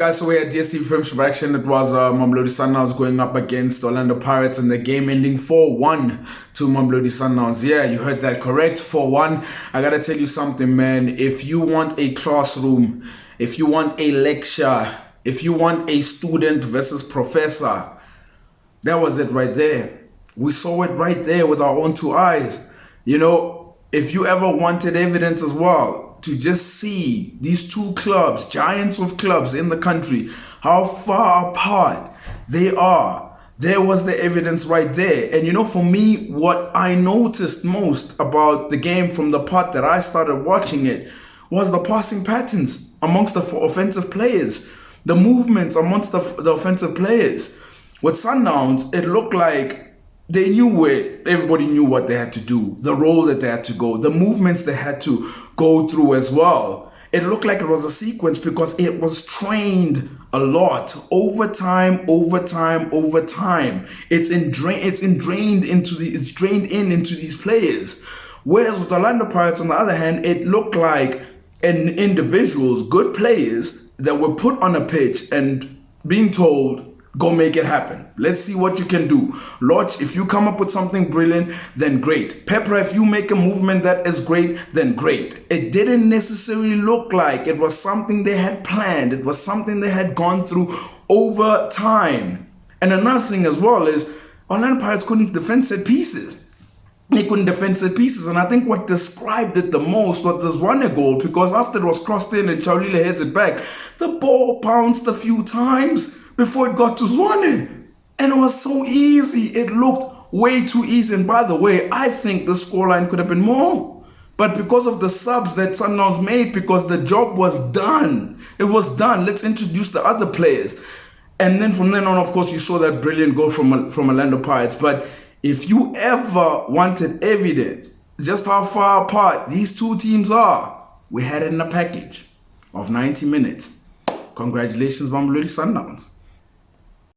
Guys, so we had DSTV Premiership action. It was Mamelodi Sundowns going up against Orlando Pirates, and the game ending 4-1 to Mamelodi Sundowns. Yeah, you heard that correct, 4-1. I gotta tell you something, man. If you want a classroom, if you want a lecture, if you want a student versus professor, that was it right there. We saw it right there with our own two eyes. You know, if you ever wanted evidence as well, to just see these two clubs, giants of clubs in the country, how far apart they are. There was the evidence right there. And you know, for me, what I noticed most about the game from the part that I started watching it was the passing patterns amongst the offensive players, the movements amongst the offensive players. With Sundowns, it looked like they knew where everybody knew what they had to do, the role that they had to go, the movements they had to go through as well. It looked like it was a sequence because it was trained a lot over time. It's drained into these players. Whereas with Orlando Pirates, on the other hand, it looked like individuals, good players that were put on a pitch and being told, go make it happen. Let's see what you can do. Lodge, if you come up with something brilliant, then great. Pepper, if you make a movement that is great, then great. It didn't necessarily look like it was something they had planned. It was something they had gone through over time. And another thing as well is Orlando Pirates couldn't defend set pieces. They couldn't defend set pieces. And I think what described it the most was this runner goal, because after it was crossed in and Chaulile heads it back, the ball bounced a few times before it got to Zwane. And it was so easy. It looked way too easy. And by the way, I think the scoreline could have been more. But because of the subs that Sundowns made, because the job was done. It was done. Let's introduce the other players. And then from then on, of course, you saw that brilliant goal from Orlando Pirates. But if you ever wanted evidence just how far apart these two teams are, we had it in a package of 90 minutes. Congratulations, Mamelodi Sundowns.